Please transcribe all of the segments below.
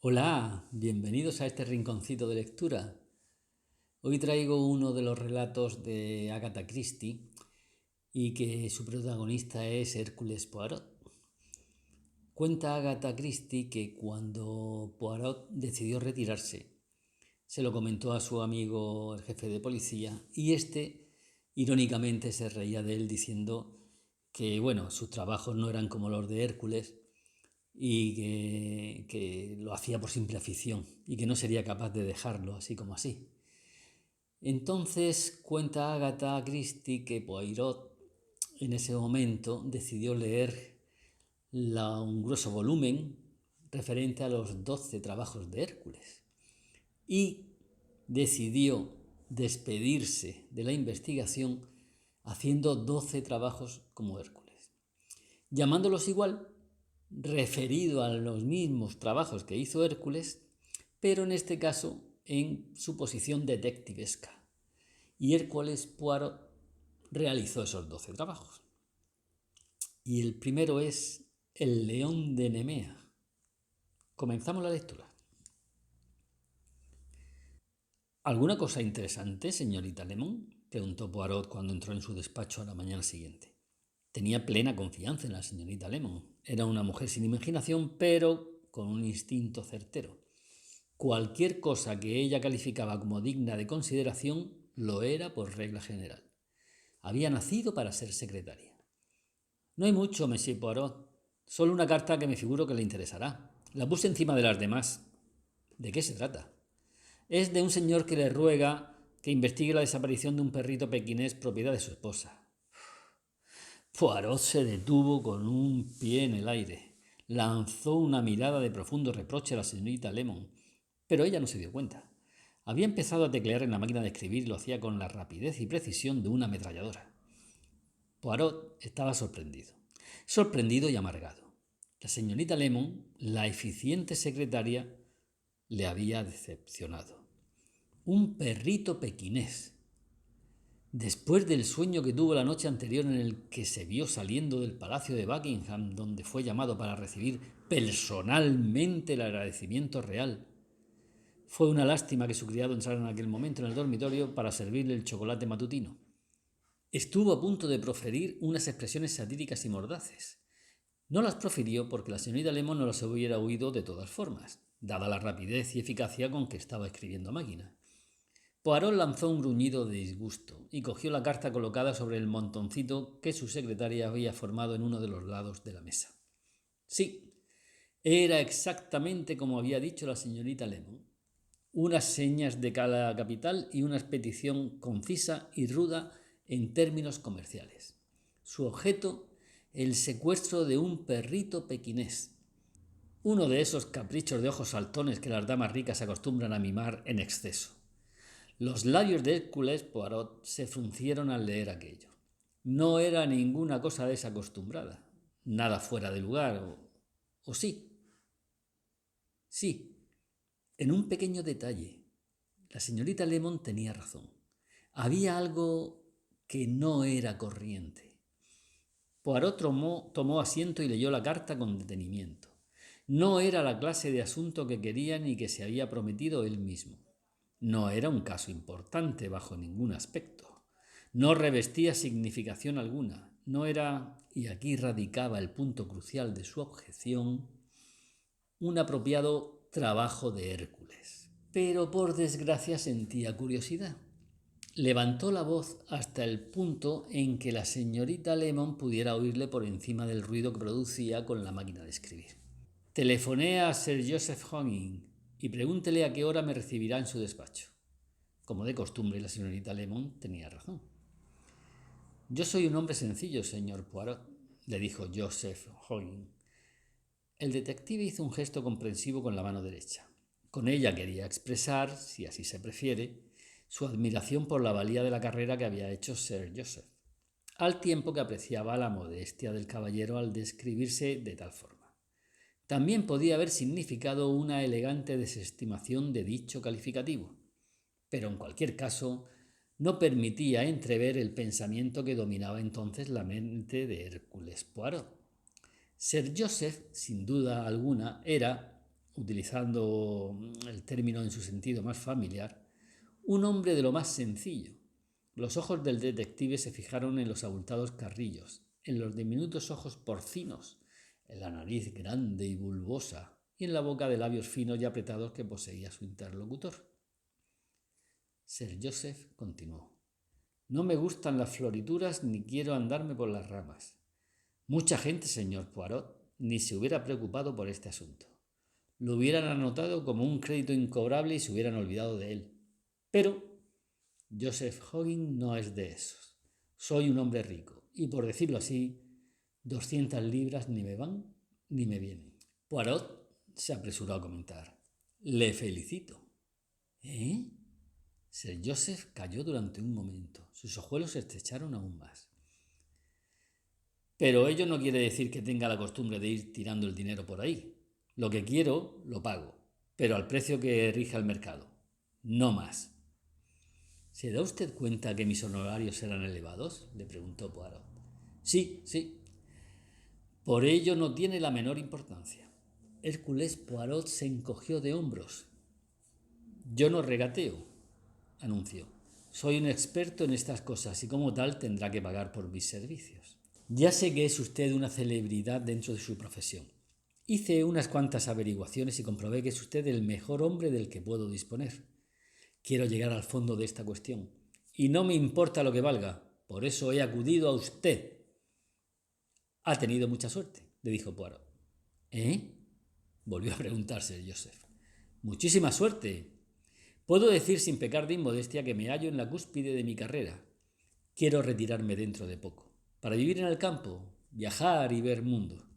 Hola, bienvenidos a este rinconcito de lectura. Hoy traigo uno de los relatos de Agatha Christie y que su protagonista es Hércules Poirot. Cuenta Agatha Christie que cuando Poirot decidió retirarse, se lo comentó a su amigo el jefe de policía y este irónicamente se reía de él diciendo que sus trabajos no eran como los de Hércules y que lo hacía por simple afición y que no sería capaz de dejarlo así como así. Entonces cuenta Agatha Christie que Poirot en ese momento decidió leer un grueso volumen referente a los 12 trabajos de Hércules y decidió despedirse de la investigación haciendo 12 trabajos como Hércules, llamándolos igual, referido a los mismos trabajos que hizo Hércules, pero en este caso en su posición detectivesca. Y Hércules Poirot realizó esos 12 trabajos. Y el primero es El león de Nemea. Comenzamos la lectura. ¿Alguna cosa interesante, señorita Lemon?, preguntó Poirot cuando entró en su despacho a la mañana siguiente. Tenía plena confianza en la señorita Lemon. Era una mujer sin imaginación, pero con un instinto certero. Cualquier cosa que ella calificaba como digna de consideración lo era por regla general. Había nacido para ser secretaria. No hay mucho, Monsieur Poirot. Solo una carta que me figuro que le interesará. La puse encima de las demás. ¿De qué se trata? Es de un señor que le ruega que investigue la desaparición de un perrito pequinés propiedad de su esposa. Poirot se detuvo con un pie en el aire. Lanzó una mirada de profundo reproche a la señorita Lemon, pero ella no se dio cuenta. Había empezado a teclear en la máquina de escribir y lo hacía con la rapidez y precisión de una ametralladora. Poirot estaba sorprendido y amargado. La señorita Lemon, la eficiente secretaria, le había decepcionado. Un perrito pequinés. Después del sueño que tuvo la noche anterior en el que se vio saliendo del palacio de Buckingham, donde fue llamado para recibir personalmente el agradecimiento real, fue una lástima que su criado entrara en aquel momento en el dormitorio para servirle el chocolate matutino. Estuvo a punto de proferir unas expresiones satíricas y mordaces. No las profirió porque la señorita Lemon no las hubiera oído de todas formas, dada la rapidez y eficacia con que estaba escribiendo a máquina. Poirot lanzó un gruñido de disgusto y cogió la carta colocada sobre el montoncito que su secretaria había formado en uno de los lados de la mesa. Sí, era exactamente como había dicho la señorita Lemon. Unas señas de cada capital y una petición concisa y ruda en términos comerciales. Su objeto, el secuestro de un perrito pequinés. Uno de esos caprichos de ojos saltones que las damas ricas acostumbran a mimar en exceso. Los labios de Hércules Poirot se fruncieron al leer aquello. No era ninguna cosa desacostumbrada, nada fuera de lugar, o sí. Sí, en un pequeño detalle. La señorita Lemon tenía razón. Había algo que no era corriente. Poirot tomó asiento y leyó la carta con detenimiento. No era la clase de asunto que quería ni que se había prometido él mismo. No era un caso importante bajo ningún aspecto. No revestía significación alguna. No era, y aquí radicaba el punto crucial de su objeción, un apropiado trabajo de Hércules. Pero por desgracia sentía curiosidad. Levantó la voz hasta el punto en que la señorita Lemon pudiera oírle por encima del ruido que producía con la máquina de escribir. Telefoné a Sir Joseph Honging y pregúntele a qué hora me recibirá en su despacho. Como de costumbre, la señorita Lemon tenía razón. Yo soy un hombre sencillo, señor Poirot, le dijo Joseph Honging. El detective hizo un gesto comprensivo con la mano derecha. Con ella quería expresar, si así se prefiere, su admiración por la valía de la carrera que había hecho Sir Joseph, al tiempo que apreciaba la modestia del caballero al describirse de tal forma. También podía haber significado una elegante desestimación de dicho calificativo, pero en cualquier caso no permitía entrever el pensamiento que dominaba entonces la mente de Hércules Poirot. Sir Joseph, sin duda alguna, era, utilizando el término en su sentido más familiar, un hombre de lo más sencillo. Los ojos del detective se fijaron en los abultados carrillos, en los diminutos ojos porcinos, en la nariz grande y bulbosa y en la boca de labios finos y apretados que poseía su interlocutor. Sir Joseph continuó. No me gustan las florituras ni quiero andarme por las ramas. Mucha gente, señor Poirot, ni se hubiera preocupado por este asunto. Lo hubieran anotado como un crédito incobrable y se hubieran olvidado de él. Pero Joseph Hoggin no es de esos. Soy un hombre rico y, por decirlo así, 200 libras ni me van ni me vienen. Poirot se apresuró a comentar. Le felicito. ¿Eh? Sir Joseph calló durante un momento. Sus ojuelos se estrecharon aún más. Pero ello no quiere decir que tenga la costumbre de ir tirando el dinero por ahí. Lo que quiero, lo pago, pero al precio que rija el mercado. No más. ¿Se da usted cuenta que mis honorarios serán elevados?, le preguntó Poirot. Sí. Por ello no tiene la menor importancia. Hércules Poirot se encogió de hombros. Yo no regateo, anunció. Soy un experto en estas cosas y como tal tendrá que pagar por mis servicios. Ya sé que es usted una celebridad dentro de su profesión. Hice unas cuantas averiguaciones y comprobé que es usted el mejor hombre del que puedo disponer. Quiero llegar al fondo de esta cuestión y no me importa lo que valga. Por eso he acudido a usted. Ha tenido mucha suerte, le dijo Poirot. ¿Eh? Volvió a preguntarse Joseph. Muchísima suerte. Puedo decir sin pecar de inmodestia que me hallo en la cúspide de mi carrera. Quiero retirarme dentro de poco, para vivir en el campo, viajar y ver mundo.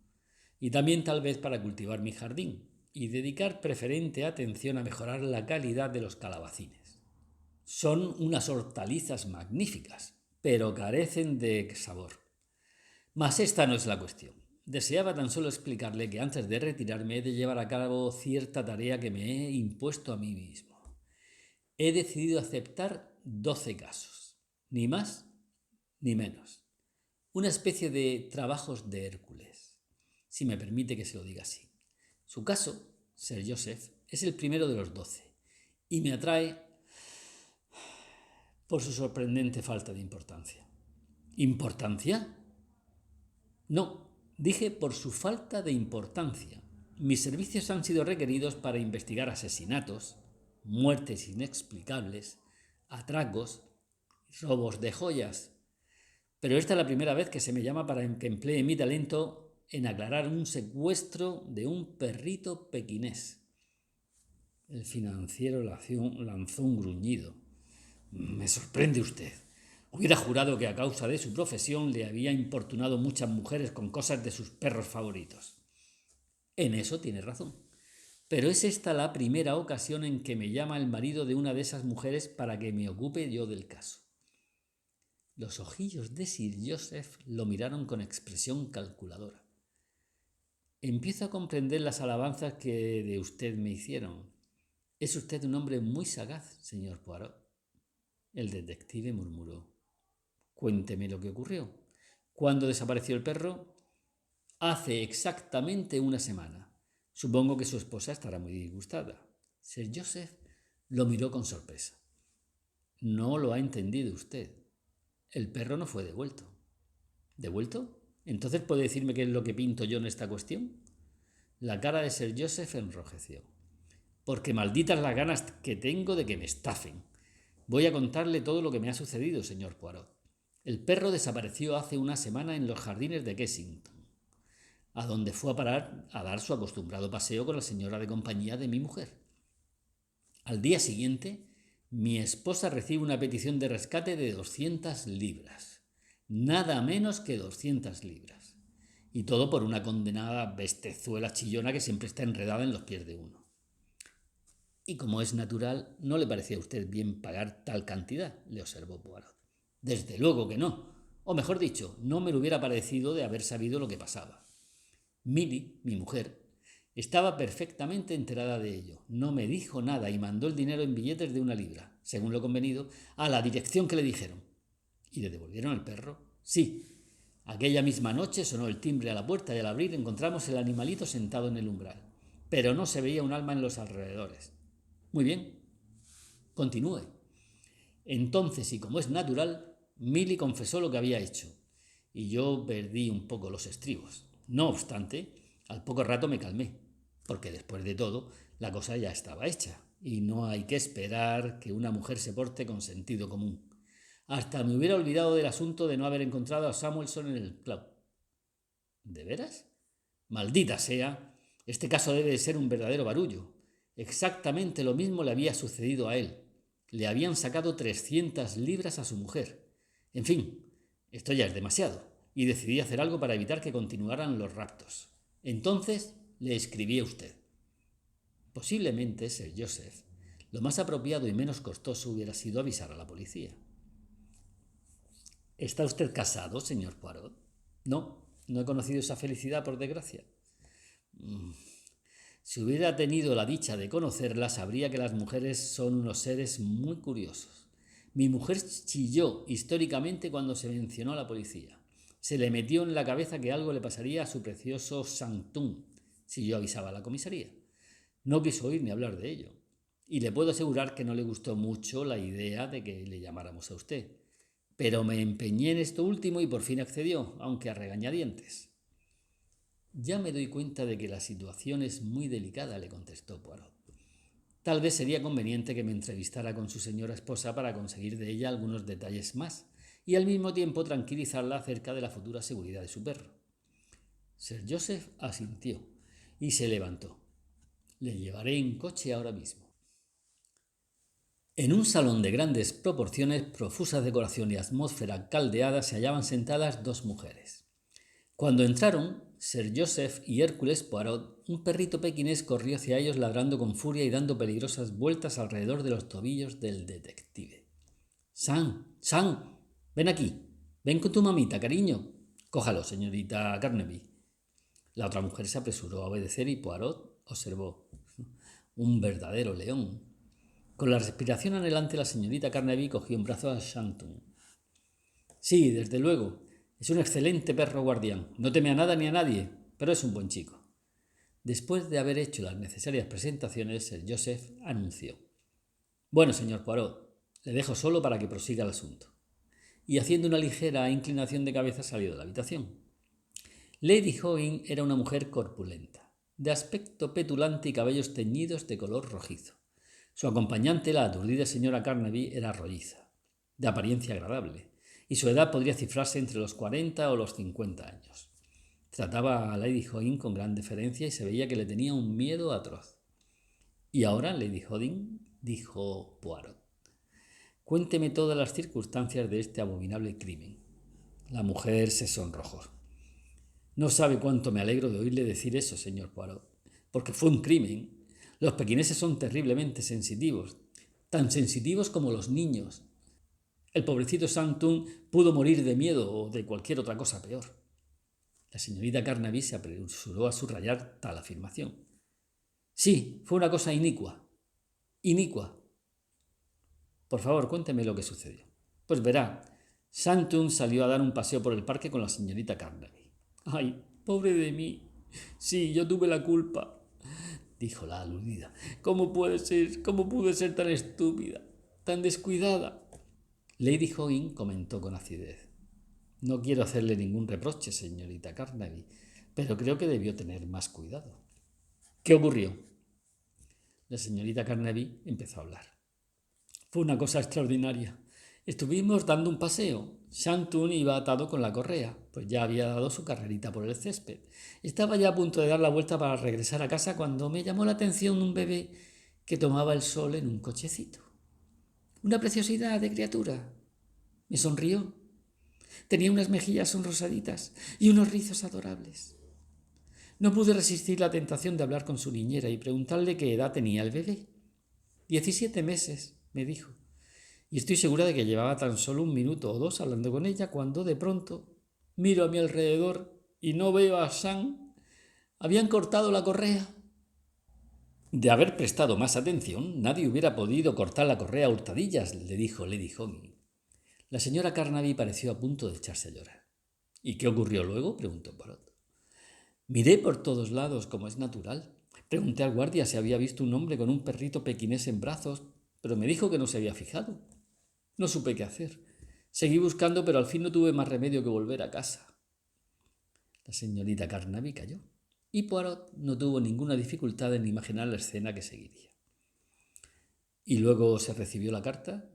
Y también tal vez para cultivar mi jardín y dedicar preferente atención a mejorar la calidad de los calabacines. Son unas hortalizas magníficas, pero carecen de sabor. Mas esta no es la cuestión. Deseaba tan solo explicarle que antes de retirarme he de llevar a cabo cierta tarea que me he impuesto a mí mismo. He decidido aceptar 12 casos, ni más ni menos. Una especie de trabajos de Hércules, si me permite que se lo diga así. Su caso, Sir Joseph, es el primero de los 12 y me atrae por su sorprendente falta de importancia. ¿Importancia? No, dije por su falta de importancia. Mis servicios han sido requeridos para investigar asesinatos, muertes inexplicables, atracos, robos de joyas. Pero esta es la primera vez que se me llama para que emplee mi talento en aclarar un secuestro de un perrito pequinés. El financiero lanzó un gruñido. Me sorprende usted. Hubiera jurado que a causa de su profesión le había importunado muchas mujeres con cosas de sus perros favoritos. En eso tiene razón. Pero es esta la primera ocasión en que me llama el marido de una de esas mujeres para que me ocupe yo del caso. Los ojillos de Sir Joseph lo miraron con expresión calculadora. Empiezo a comprender las alabanzas que de usted me hicieron. Es usted un hombre muy sagaz, señor Poirot. El detective murmuró. Cuénteme lo que ocurrió. ¿Cuándo desapareció el perro? Hace exactamente una semana. Supongo que su esposa estará muy disgustada. Sir Joseph lo miró con sorpresa. No lo ha entendido usted. El perro no fue devuelto. ¿Devuelto? ¿Entonces puede decirme qué es lo que pinto yo en esta cuestión? La cara de Sir Joseph enrojeció. Porque malditas las ganas que tengo de que me estafen. Voy a contarle todo lo que me ha sucedido, señor Poirot. El perro desapareció hace una semana en los jardines de Kensington, a donde fue a parar a dar su acostumbrado paseo con la señora de compañía de mi mujer. Al día siguiente, mi esposa recibe una petición de rescate de 200 libras. Nada menos que 200 libras. Y todo por una condenada bestezuela chillona que siempre está enredada en los pies de uno. Y como es natural, no le parecía a usted bien pagar tal cantidad, le observó Poirot. Desde luego que no. O mejor dicho, no me lo hubiera parecido de haber sabido lo que pasaba. Milly, mi mujer, estaba perfectamente enterada de ello. No me dijo nada y mandó el dinero en billetes de 1 libra, según lo convenido, a la dirección que le dijeron. ¿Y le devolvieron el perro? Sí. Aquella misma noche sonó el timbre a la puerta y al abrir encontramos el animalito sentado en el umbral. pero no se veía un alma en los alrededores. Muy bien, continúe. Entonces, y como es natural, Milly confesó lo que había hecho, y yo perdí un poco los estribos. No obstante, al poco rato me calmé, porque después de todo, la cosa ya estaba hecha, y no hay que esperar que una mujer se porte con sentido común. Hasta me hubiera olvidado del asunto de no haber encontrado a Samuelson en el club. ¿De veras? Maldita sea, este caso debe de ser un verdadero barullo. Exactamente lo mismo le había sucedido a él. Le habían sacado 300 libras a su mujer. En fin, esto ya es demasiado, y decidí hacer algo para evitar que continuaran los raptos. Entonces le escribí a usted. Posiblemente, Sir Joseph, lo más apropiado y menos costoso hubiera sido avisar a la policía. ¿Está usted casado, señor Poirot? No, no he conocido esa felicidad, por desgracia. Si hubiera tenido la dicha de conocerla, sabría que las mujeres son unos seres muy curiosos. Mi mujer chilló históricamente cuando se mencionó a la policía. Se le metió en la cabeza que algo le pasaría a su precioso Sanctum si yo avisaba a la comisaría. No quiso oír ni hablar de ello. Y le puedo asegurar que no le gustó mucho la idea de que le llamáramos a usted. Pero me empeñé en esto último y por fin accedió, aunque a regañadientes. Ya me doy cuenta de que la situación es muy delicada, le contestó Poirot. Tal vez sería conveniente que me entrevistara con su señora esposa para conseguir de ella algunos detalles más y al mismo tiempo tranquilizarla acerca de la futura seguridad de su perro. Sir Joseph asintió y se levantó. Le llevaré en coche ahora mismo. En un salón de grandes proporciones, profusa decoración y atmósfera caldeada se hallaban sentadas dos mujeres. Cuando entraron, Sir Joseph y Hércules Poirot, un perrito pequinés corrió hacia ellos ladrando con furia y dando peligrosas vueltas alrededor de los tobillos del detective. Sam, ven aquí, ven con tu mamita, cariño. Cójalo, señorita Carnaby. La otra mujer se apresuró a obedecer y Poirot observó. Un verdadero león. Con la respiración anhelante, la señorita Carnaby cogió en brazos a Shantung. Sí, desde luego. Es un excelente perro guardián. No teme a nada ni a nadie, pero es un buen chico. Después de haber hecho las necesarias presentaciones, Sir Joseph anunció. Bueno, señor Poirot, le dejo solo para que prosiga el asunto. Y haciendo una ligera inclinación de cabeza salió de la habitación. Lady Hogan era una mujer corpulenta, de aspecto petulante y cabellos teñidos de color rojizo. Su acompañante, la aturdida señora Carnaby, era rolliza, de apariencia agradable, y su edad podría cifrarse entre los 40 o los 50 años. Trataba a Lady Hogan con gran deferencia y se veía que le tenía un miedo atroz. Y ahora, Lady Hogan, dijo Poirot, cuénteme todas las circunstancias de este abominable crimen. La mujer se sonrojó. No sabe cuánto me alegro de oírle decir eso, señor Poirot, porque fue un crimen. Los pequineses son terriblemente sensitivos, tan sensitivos como los niños. El pobrecito Sanctum pudo morir de miedo o de cualquier otra cosa peor. La señorita Carnaby se apresuró a subrayar tal afirmación. Sí, fue una cosa inicua. Inicua. Por favor, cuénteme lo que sucedió. Pues verá, Sanctum salió a dar un paseo por el parque con la señorita Carnaby. ¡Ay, pobre de mí! Sí, yo tuve la culpa, dijo la aludida. ¿Cómo pude ser tan estúpida, tan descuidada? Lady Hogan comentó con acidez. No quiero hacerle ningún reproche, señorita Carnaby, pero creo que debió tener más cuidado. ¿Qué ocurrió? La señorita Carnaby empezó a hablar. Fue una cosa extraordinaria. Estuvimos dando un paseo. Shantung iba atado con la correa, pues ya había dado su carrerita por el césped. Estaba ya a punto de dar la vuelta para regresar a casa cuando me llamó la atención un bebé que tomaba el sol en un cochecito. Una preciosidad de criatura. Me sonrió. Tenía unas mejillas sonrosaditas y unos rizos adorables. No pude resistir la tentación de hablar con su niñera y preguntarle qué edad tenía el bebé. 17 meses, me dijo. Y estoy segura de que llevaba tan solo un minuto o dos hablando con ella cuando de pronto miro a mi alrededor y no veo a Sam. Habían cortado la correa. De haber prestado más atención, nadie hubiera podido cortar la correa a hurtadillas, le dijo Lady Hogan. La señora Carnaby pareció a punto de echarse a llorar. ¿Y qué ocurrió luego?, preguntó Poirot. Miré por todos lados, como es natural, Pregunté al guardia si había visto un hombre con un perrito pequinés en brazos, pero me dijo que no se había fijado. No supe qué hacer. Seguí buscando, pero al fin no tuve más remedio que volver a casa. La señorita Carnaby cayó, y Poirot no tuvo ninguna dificultad en imaginar la escena que seguiría. Y luego se recibió la carta.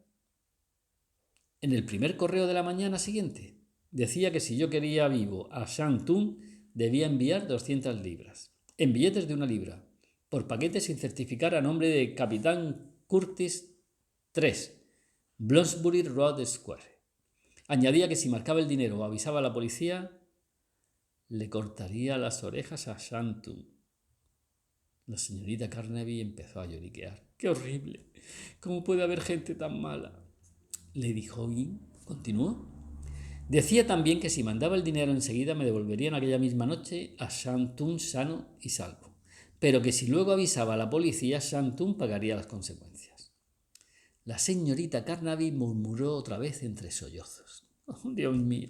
En el primer correo de la mañana siguiente decía que si yo quería vivo a Shantung debía enviar 200 libras, en billetes de 1 libra, por paquete sin certificar a nombre de Capitán Curtis 3, Bloomsbury Road Square. Añadía que si marcaba el dinero o avisaba a la policía, le cortaría las orejas a Shantung. La señorita Carnaby empezó a lloriquear. ¡Qué horrible! ¿Cómo puede haber gente tan mala? Lady Hoggin continuó. Decía también que si mandaba el dinero enseguida me devolverían aquella misma noche a Shantung sano y salvo, pero que si luego avisaba a la policía, Shantung pagaría las consecuencias. La señorita Carnaby murmuró otra vez entre sollozos. Oh, Dios mío,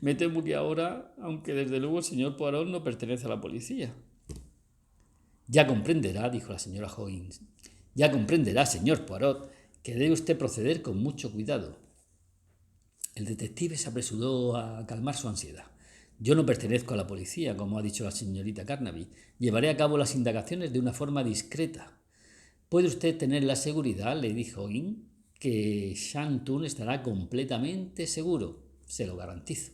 me temo que ahora, aunque desde luego el señor Poirot no pertenece a la policía. Ya comprenderá, dijo la señora Hoggins, ya comprenderá, señor Poirot, que debe usted proceder con mucho cuidado. El detective se apresuró a calmar su ansiedad. Yo no pertenezco a la policía, como ha dicho la señorita Carnaby. Llevaré a cabo las indagaciones de una forma discreta. Puede usted tener la seguridad, le dijo Hoggins, que Shantung estará completamente seguro. Se lo garantizo.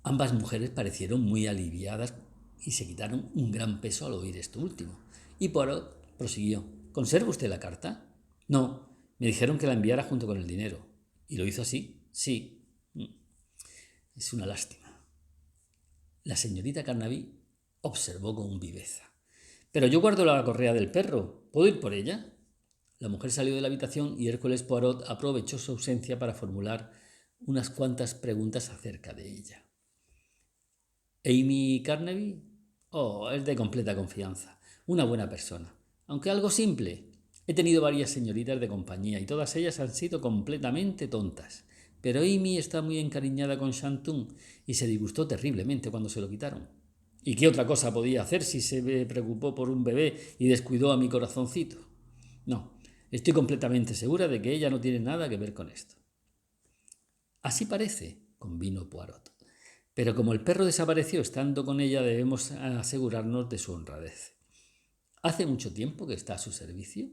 Ambas mujeres parecieron muy aliviadas y se quitaron un gran peso al oír esto último. Y Poirot prosiguió. ¿Conserva usted la carta? No, me dijeron que la enviara junto con el dinero. ¿Y lo hizo así? Sí. Es una lástima. La señorita Carnaby observó con viveza. Pero yo guardo la correa del perro. ¿Puedo ir por ella? La mujer salió de la habitación y Hércules Poirot aprovechó su ausencia para formular unas cuantas preguntas acerca de ella. Amy Carnaby, oh, es de completa confianza. Una buena persona. Aunque algo simple. He tenido varias señoritas de compañía y todas ellas han sido completamente tontas. Pero Amy está muy encariñada con Shantung y se disgustó terriblemente cuando se lo quitaron. ¿Y qué otra cosa podía hacer si se me preocupó por un bebé y descuidó a mi corazoncito? No, estoy completamente segura de que ella no tiene nada que ver con esto. Así parece, convino Poirot. Pero como el perro desapareció estando con ella, debemos asegurarnos de su honradez. ¿Hace mucho tiempo que está a su servicio?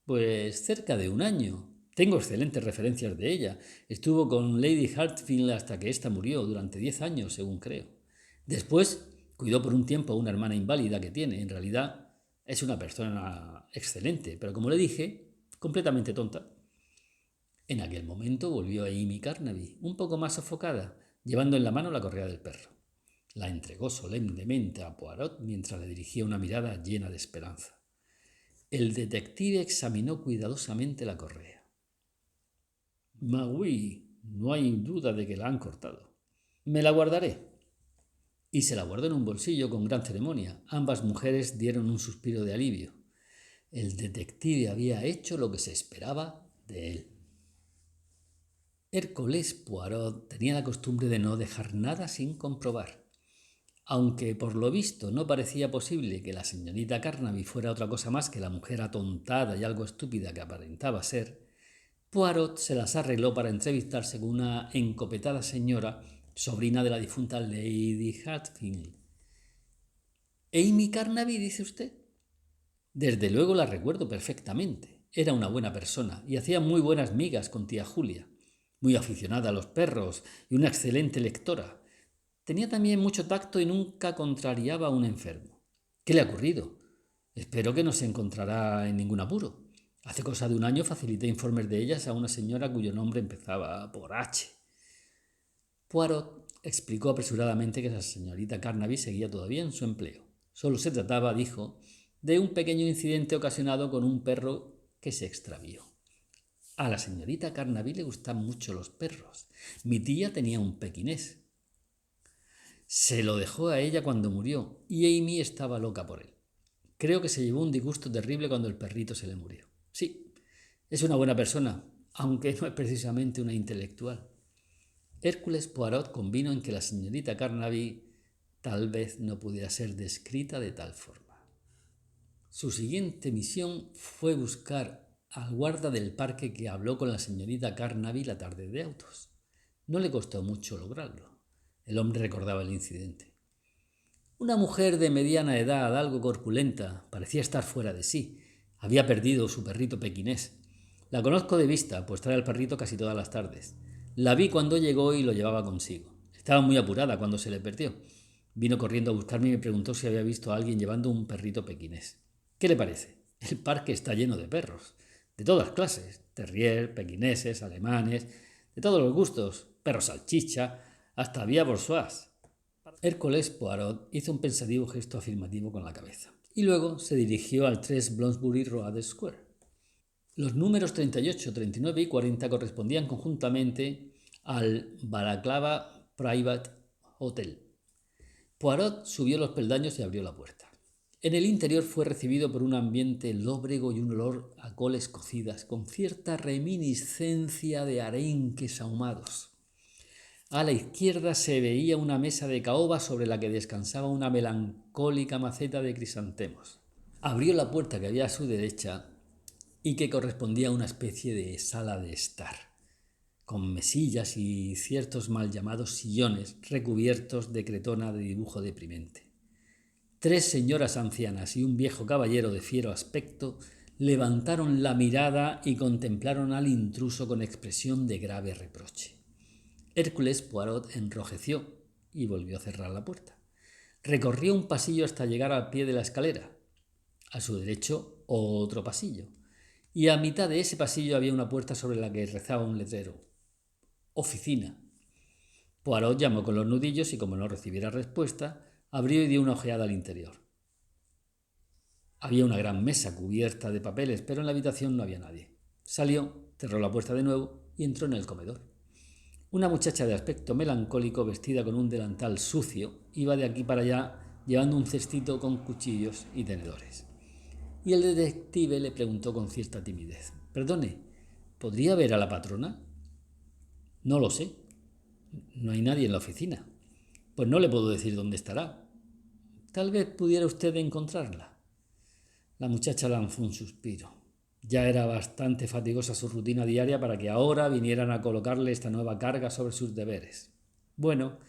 Pues cerca de 1 año. Tengo excelentes referencias de ella. Estuvo con Lady Hartfield hasta que ésta murió, durante 10 años, según creo. Después cuidó por un tiempo a una hermana inválida que tiene. En realidad es una persona excelente, pero como le dije, completamente tonta. En aquel momento volvió Amy Carnaby, un poco más sofocada, llevando en la mano la correa del perro. La entregó solemnemente a Poirot mientras le dirigía una mirada llena de esperanza. El detective examinó cuidadosamente la correa. «Oui, no hay duda de que la han cortado. Me la guardaré». Y se la guardó en un bolsillo con gran ceremonia. Ambas mujeres dieron un suspiro de alivio. El detective había hecho lo que se esperaba de él. Hércules Poirot tenía la costumbre de no dejar nada sin comprobar. Aunque por lo visto no parecía posible que la señorita Carnaby fuera otra cosa más que la mujer atontada y algo estúpida que aparentaba ser, Poirot se las arregló para entrevistarse con una encopetada señora, sobrina de la difunta Lady Hatfield. «¿Amy Carnaby, dice usted?» «Desde luego la recuerdo perfectamente. Era una buena persona y hacía muy buenas migas con tía Julia. Muy aficionada a los perros y una excelente lectora. Tenía también mucho tacto y nunca contrariaba a un enfermo. ¿Qué le ha ocurrido? Espero que no se encontrará en ningún apuro. Hace cosa de 1 año facilité informes de ellas a una señora cuyo nombre empezaba por H». Poirot explicó apresuradamente que la señorita Carnaby seguía todavía en su empleo. Solo se trataba, dijo, de un pequeño incidente ocasionado con un perro que se extravió. A la señorita Carnaby le gustan mucho los perros. Mi tía tenía un pequinés. Se lo dejó a ella cuando murió y Amy estaba loca por él. Creo que se llevó un disgusto terrible cuando el perrito se le murió. Sí, es una buena persona, aunque no es precisamente una intelectual. Hércules Poirot convino en que la señorita Carnaby tal vez no pudiera ser descrita de tal forma. Su siguiente misión fue buscar al guarda del parque que habló con la señorita Carnaby la tarde de autos. No le costó mucho lograrlo. El hombre recordaba el incidente. Una mujer de mediana edad, algo corpulenta, parecía estar fuera de sí. Había perdido su perrito pequinés. La conozco de vista, pues trae al perrito casi todas las tardes. La vi cuando llegó y lo llevaba consigo. Estaba muy apurada cuando se le perdió. Vino corriendo a buscarme y me preguntó si había visto a alguien llevando un perrito pequinés. ¿Qué le parece? El parque está lleno de perros, de todas clases, terrier, pequineses, alemanes, de todos los gustos, perros salchicha, hasta había bourgeois. Hércules Poirot hizo un pensativo gesto afirmativo con la cabeza y luego se dirigió al 3 Bloomsbury Road Square. Los números 38, 39 y 40 correspondían conjuntamente al Balaclava Private Hotel. Poirot subió los peldaños y abrió la puerta. En el interior fue recibido por un ambiente lóbrego y un olor a coles cocidas, con cierta reminiscencia de arenques ahumados. A la izquierda se veía una mesa de caoba sobre la que descansaba una melancólica maceta de crisantemos. Abrió la puerta que había a su derecha y que correspondía a una especie de sala de estar, con mesillas y ciertos mal llamados sillones recubiertos de cretona de dibujo deprimente. 3 señoras ancianas y un viejo caballero de fiero aspecto levantaron la mirada y contemplaron al intruso con expresión de grave reproche. Hércules Poirot enrojeció y volvió a cerrar la puerta. Recorrió un pasillo hasta llegar al pie de la escalera. A su derecho, otro pasillo. Y a mitad de ese pasillo había una puerta sobre la que rezaba un letrero. Oficina. Poirot llamó con los nudillos y, como no recibiera respuesta, abrió y dio una ojeada al interior. Había una gran mesa cubierta de papeles, pero en la habitación no había nadie. Salió, cerró la puerta de nuevo y entró en el comedor. Una muchacha de aspecto melancólico, vestida con un delantal sucio, iba de aquí para allá llevando un cestito con cuchillos y tenedores. Y el detective le preguntó con cierta timidez: «Perdone, ¿podría ver a la patrona?» «No lo sé. No hay nadie en la oficina». «Pues no le puedo decir dónde estará. Tal vez pudiera usted encontrarla». La muchacha lanzó un suspiro. Ya era bastante fatigosa su rutina diaria para que ahora vinieran a colocarle esta nueva carga sobre sus deberes. «Bueno,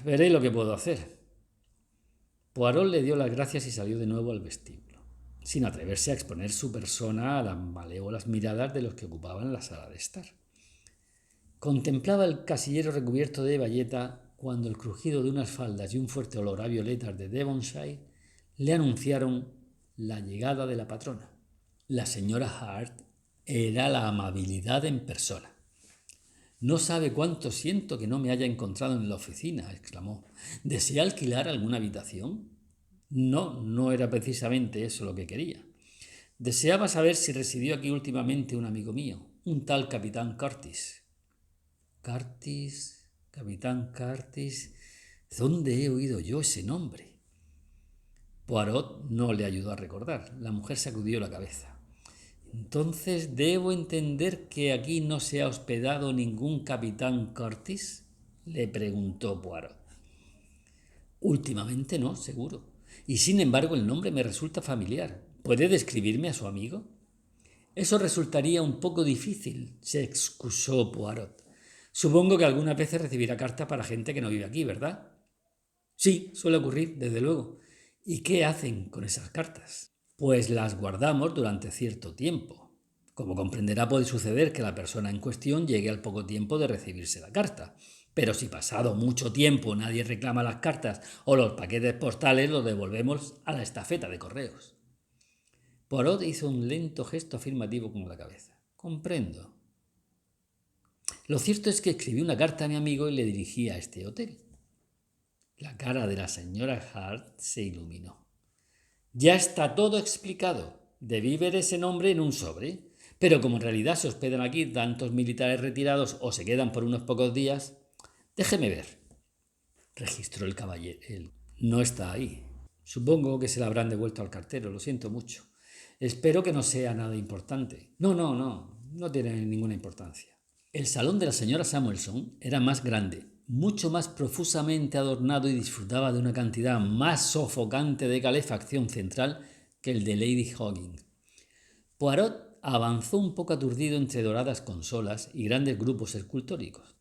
veré lo que puedo hacer». Poirot le dio las gracias y salió de nuevo al vestíbulo, sin atreverse a exponer su persona a las malévolas miradas de los que ocupaban la sala de estar. Contemplaba el casillero recubierto de bayeta cuando el crujido de unas faldas y un fuerte olor a violetas de Devonshire le anunciaron la llegada de la patrona. La señora Hart era la amabilidad en persona. «No sabe cuánto siento que no me haya encontrado en la oficina», exclamó. «¿Desea alquilar alguna habitación?» No, no era precisamente eso lo que quería. Deseaba saber si residió aquí últimamente un amigo mío, un tal capitán Curtis. Capitán Curtis. ¿Dónde he oído yo ese nombre? Poirot no le ayudó a recordar. La mujer sacudió la cabeza. «Entonces, ¿debo entender que aquí no se ha hospedado ningún capitán Curtis?», le preguntó Poirot. «Últimamente no, seguro. Y sin embargo el nombre me resulta familiar. ¿Puede describirme a su amigo?» «Eso resultaría un poco difícil», se excusó Poirot. «Supongo que algunas veces recibirá cartas para gente que no vive aquí, ¿verdad?» «Sí, suele ocurrir, desde luego». «¿Y qué hacen con esas cartas?» «Pues las guardamos durante cierto tiempo. Como comprenderá, puede suceder que la persona en cuestión llegue al poco tiempo de recibirse la carta. Pero si pasado mucho tiempo nadie reclama las cartas o los paquetes postales, los devolvemos a la estafeta de correos». Poirot hizo un lento gesto afirmativo con la cabeza. «Comprendo. Lo cierto es que escribí una carta a mi amigo y le dirigí a este hotel». La cara de la señora Hart se iluminó. «Ya está todo explicado. Debí ver ese nombre en un sobre. Pero como en realidad se hospedan aquí tantos militares retirados o se quedan por unos pocos días, déjeme ver». Registró el caballero. «No está ahí. Supongo que se la habrán devuelto al cartero. Lo siento mucho. Espero que no sea nada importante». No tiene ninguna importancia». El salón de la señora Samuelson era más grande, mucho más profusamente adornado y disfrutaba de una cantidad más sofocante de calefacción central que el de Lady Hoggins. Poirot avanzó un poco aturdido entre doradas consolas y grandes grupos escultóricos.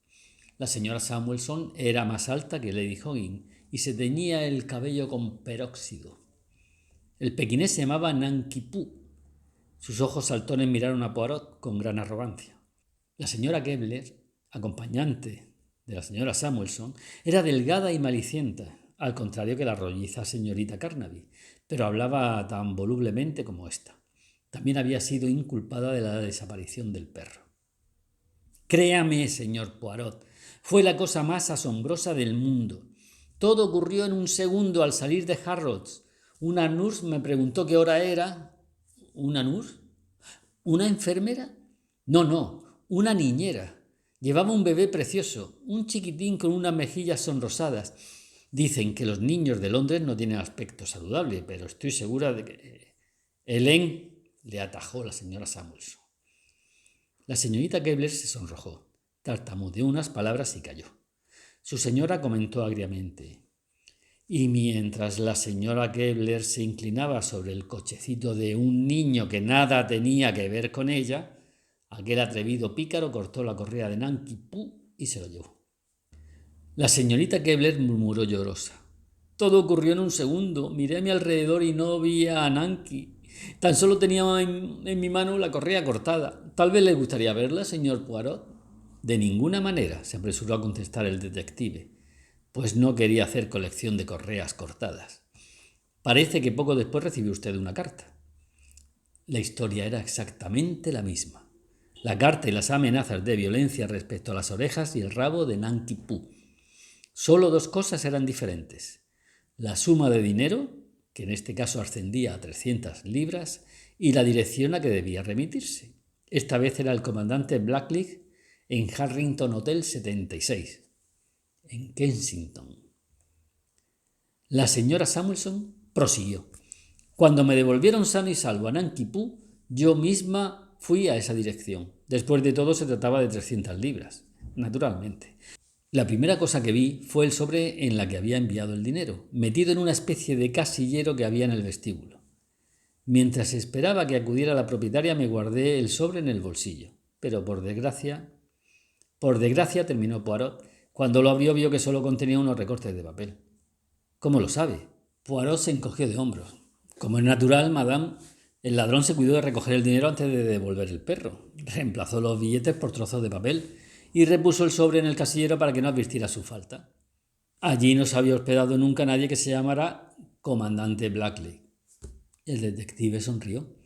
La señora Samuelson era más alta que Lady Hoggins y se teñía el cabello con peróxido. El pequinés se llamaba Nanki Poo. Sus ojos saltones miraron a Poirot con gran arrogancia. La señora Kebler, acompañante de la señora Samuelson, era delgada y malicienta, al contrario que la rolliza señorita Carnaby, pero hablaba tan volublemente como ésta. También había sido inculpada de la desaparición del perro. Créame, señor Poirot, fue la cosa más asombrosa del mundo. Todo ocurrió en un segundo al salir de Harrods. Una nurse me preguntó qué hora era. ¿Una nurse? ¿Una enfermera? No, una niñera. Llevaba un bebé precioso, un chiquitín con unas mejillas sonrosadas. Dicen que los niños de Londres no tienen aspecto saludable, pero estoy segura de que... Helen, le atajó la señora Samuelson. La señorita Kebler se sonrojó, tartamudeó unas palabras y calló. Su señora comentó agriamente: y mientras la señora Kebler se inclinaba sobre el cochecito de un niño que nada tenía que ver con ella, aquel atrevido pícaro cortó la correa de Nanki Poo y se lo llevó. La señorita Kebler murmuró llorosa: todo ocurrió en un segundo. Miré a mi alrededor y no vi a Nanki. Tan solo tenía en mi mano la correa cortada. Tal vez le gustaría verla, señor Poirot. De ninguna manera, se apresuró a contestar el detective, pues no quería hacer colección de correas cortadas. Parece que poco después recibió usted una carta. La historia era exactamente la misma. La carta y las amenazas de violencia respecto a las orejas y el rabo de Nanki Poo. Solo dos cosas eran diferentes: la suma de dinero, que en este caso ascendía a 300 libras, y la dirección a que debía remitirse. Esta vez era el comandante Blackley en Harrington Hotel 76, en Kensington. La señora Samuelson prosiguió: cuando me devolvieron sano y salvo a Nanki Poo, yo misma fui a esa dirección. Después de todo se trataba de 300 libras, naturalmente. La primera cosa que vi fue el sobre en la que había enviado el dinero, metido en una especie de casillero que había en el vestíbulo. Mientras esperaba que acudiera la propietaria, me guardé el sobre en el bolsillo. Pero por desgracia, terminó Poirot, cuando lo abrió vio que solo contenía unos recortes de papel. ¿Cómo lo sabe? Poirot se encogió de hombros. Como es natural, madame, el ladrón se cuidó de recoger el dinero antes de devolver el perro. Reemplazó los billetes por trozos de papel y repuso el sobre en el casillero para que no advirtiera su falta. Allí no se había hospedado nunca nadie que se llamara comandante Blackley. El detective sonrió.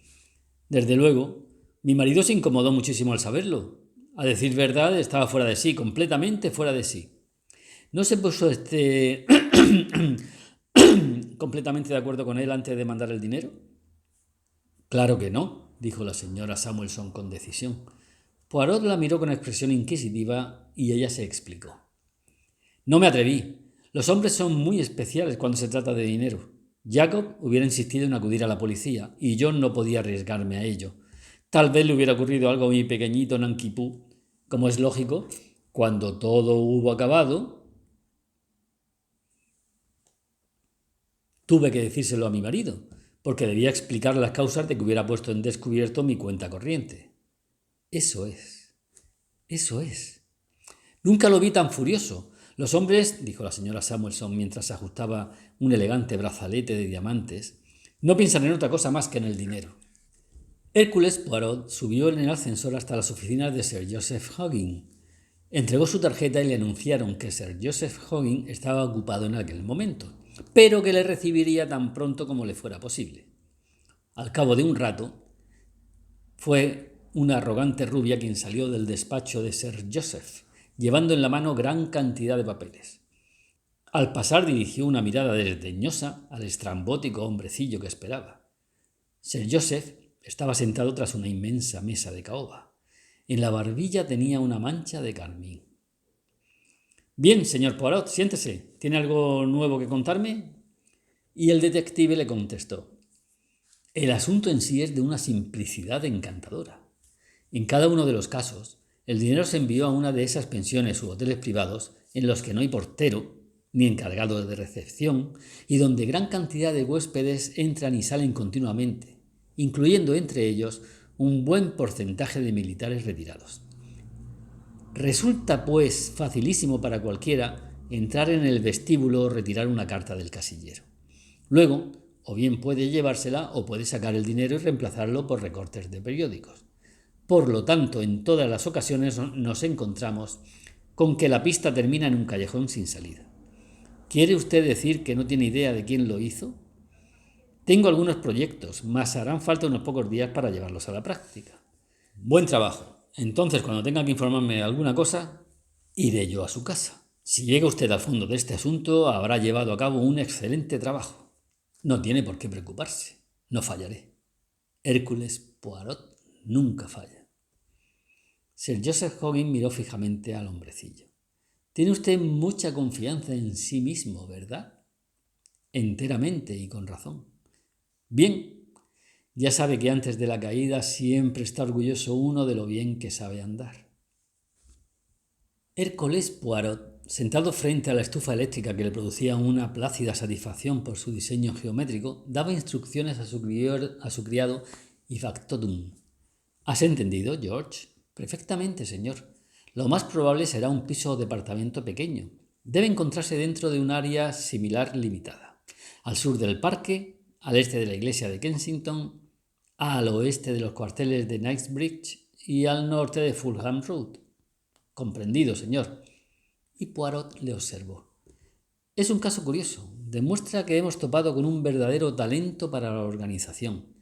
Desde luego, mi marido se incomodó muchísimo al saberlo. A decir verdad, estaba fuera de sí, completamente fuera de sí. ¿No se puso completamente de acuerdo con él antes de mandar el dinero? Claro que no, dijo la señora Samuelson con decisión. Poirot la miró con expresión inquisitiva y ella se explicó. No me atreví. Los hombres son muy especiales cuando se trata de dinero. Jacob hubiera insistido en acudir a la policía y yo no podía arriesgarme a ello. Tal vez le hubiera ocurrido algo a mi pequeñito Nanki Poo. Como es lógico, cuando todo hubo acabado, tuve que decírselo a mi marido, porque debía explicar las causas de que hubiera puesto en descubierto mi cuenta corriente. Eso es. Nunca lo vi tan furioso. Los hombres, dijo la señora Samuelson mientras ajustaba un elegante brazalete de diamantes, no piensan en otra cosa más que en el dinero. Hércules Poirot subió en el ascensor hasta las oficinas de Sir Joseph Hoggins. Entregó su tarjeta y le anunciaron que Sir Joseph Hoggins estaba ocupado en aquel momento, pero que le recibiría tan pronto como le fuera posible. Al cabo de un rato, fue una arrogante rubia quien salió del despacho de Sir Joseph, llevando en la mano gran cantidad de papeles. Al pasar dirigió una mirada desdeñosa al estrambótico hombrecillo que esperaba. Sir Joseph estaba sentado tras una inmensa mesa de caoba. En la barbilla tenía una mancha de carmín. Bien, señor Poirot, siéntese. ¿Tiene algo nuevo que contarme? Y el detective le contestó: el asunto en sí es de una simplicidad encantadora. En cada uno de los casos, el dinero se envió a una de esas pensiones u hoteles privados en los que no hay portero ni encargado de recepción y donde gran cantidad de huéspedes entran y salen continuamente, incluyendo entre ellos un buen porcentaje de militares retirados. Resulta, pues, facilísimo para cualquiera entrar en el vestíbulo o retirar una carta del casillero. Luego, o bien puede llevársela o puede sacar el dinero y reemplazarlo por recortes de periódicos. Por lo tanto, en todas las ocasiones nos encontramos con que la pista termina en un callejón sin salida. ¿Quiere usted decir que no tiene idea de quién lo hizo? Tengo algunos proyectos, mas harán falta unos pocos días para llevarlos a la práctica. Buen trabajo. Entonces, cuando tenga que informarme de alguna cosa, iré yo a su casa. Si llega usted al fondo de este asunto, habrá llevado a cabo un excelente trabajo. No tiene por qué preocuparse. No fallaré. Hércules Poirot nunca falla. Sir Joseph Hoggin miró fijamente al hombrecillo. Tiene usted mucha confianza en sí mismo, ¿verdad? Enteramente y con razón. Bien, ya sabe que antes de la caída siempre está orgulloso uno de lo bien que sabe andar. Hércules Poirot, sentado frente a la estufa eléctrica que le producía una plácida satisfacción por su diseño geométrico, daba instrucciones a su criado y factotum. ¿Has entendido, George? Perfectamente, señor. Lo más probable será un piso o departamento pequeño. Debe encontrarse dentro de un área similar limitada. Al sur del parque, al este de la iglesia de Kensington, al oeste de los cuarteles de Knightsbridge y al norte de Fulham Road. Comprendido, señor. Y Poirot le observó. Es un caso curioso. Demuestra que hemos topado con un verdadero talento para la organización.